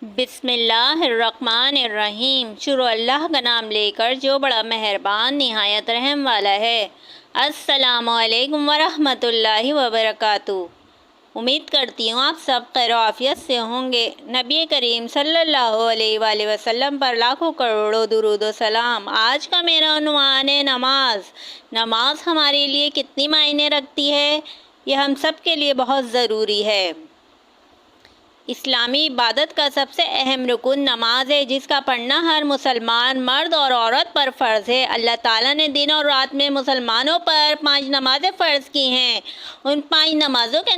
بسم اللہ الرحمن الرحیم۔ شروع اللہ کا نام لے کر جو بڑا مہربان نہایت رحم والا ہے۔ السلام علیکم ورحمۃ اللہ وبرکاتہ۔ امید کرتی ہوں آپ سب خیر و عافیت سے ہوں گے۔ نبی کریم صلی اللہ علیہ وآلہ وسلم پر لاکھوں کروڑوں درود و سلام۔ آج کا میرا عنوان ہے نماز۔ نماز ہمارے لیے کتنی معنی رکھتی ہے، یہ ہم سب کے لیے بہت ضروری ہے۔ اسلامی عبادت کا سب سے اہم رکن نماز ہے، جس کا پڑھنا ہر مسلمان مرد اور عورت پر فرض ہے۔ اللہ تعالیٰ نے دن اور رات میں مسلمانوں پر 5 نمازیں فرض کی ہیں۔ ان 5 نمازوں کے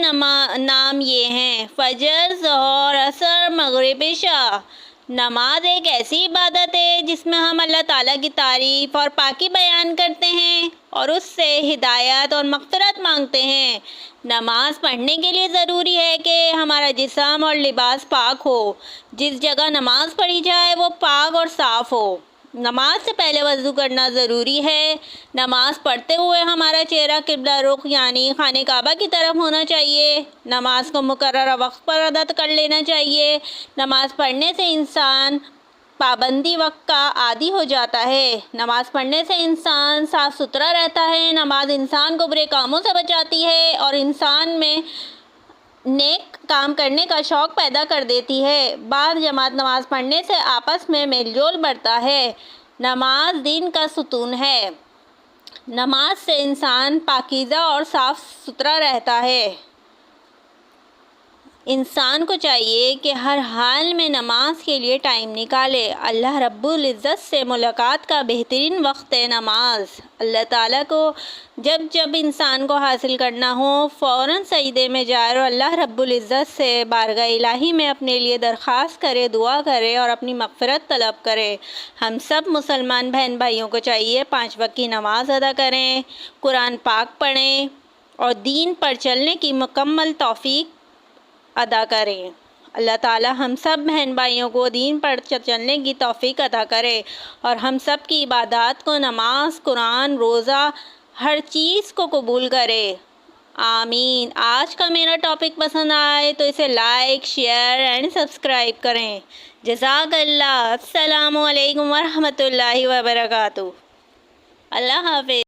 نام یہ ہیں: فجر، ظہر، عصر، مغرب، عشاء۔ نماز ایک ایسی عبادت ہے جس میں ہم اللہ تعالیٰ کی تعریف اور پاکی بیان کرتے ہیں اور اس سے ہدایت اور مغفرت مانگتے ہیں۔ نماز پڑھنے کے لیے ضروری ہے کہ ہمارا جسم اور لباس پاک ہو۔ جس جگہ نماز پڑھی جائے وہ پاک اور صاف ہو۔ نماز سے پہلے وضو کرنا ضروری ہے۔ نماز پڑھتے ہوئے ہمارا چہرہ قبلہ رخ یعنی خانہ کعبہ کی طرف ہونا چاہیے۔ نماز کو مقررہ وقت پر ادا کر لینا چاہیے۔ نماز پڑھنے سے انسان پابندی وقت کا عادی ہو جاتا ہے۔ نماز پڑھنے سے انسان صاف ستھرا رہتا ہے۔ نماز انسان کو برے کاموں سے بچاتی ہے اور انسان میں نیک کام کرنے کا شوق پیدا کر دیتی ہے۔ بعض جماعت نماز پڑھنے سے آپس میں میل جول بڑھتا ہے۔ نماز دین کا ستون ہے۔ نماز سے انسان پاکیزہ اور صاف ستھرا رہتا ہے۔ انسان کو چاہیے کہ ہر حال میں نماز کے لیے ٹائم نکالے۔ اللہ رب العزت سے ملاقات کا بہترین وقت ہے نماز۔ اللہ تعالیٰ کو جب انسان کو حاصل کرنا ہو فوراً سجدے میں جائے اور اللہ رب العزت سے بارگاہ الہی میں اپنے لیے درخواست کرے، دعا کرے اور اپنی مغفرت طلب کرے۔ ہم سب مسلمان بہن بھائیوں کو چاہیے 5 وقت کی نماز ادا کریں، قرآن پاک پڑھیں اور دین پر چلنے کی مکمل توفیق ادا کریں۔ اللہ تعالیٰ ہم سب بہن بھائیوں کو دین پر چلنے کی توفیق عطا کرے اور ہم سب کی عبادات کو، نماز، قرآن، روزہ، ہر چیز کو قبول کرے۔ آمین۔ آج کا میرا ٹاپک پسند آئے تو اسے لائک، شیئر اینڈ سبسکرائب کریں۔ جزاک اللہ۔ السلام علیکم ورحمۃ اللہ وبرکاتہ۔ اللہ حافظ۔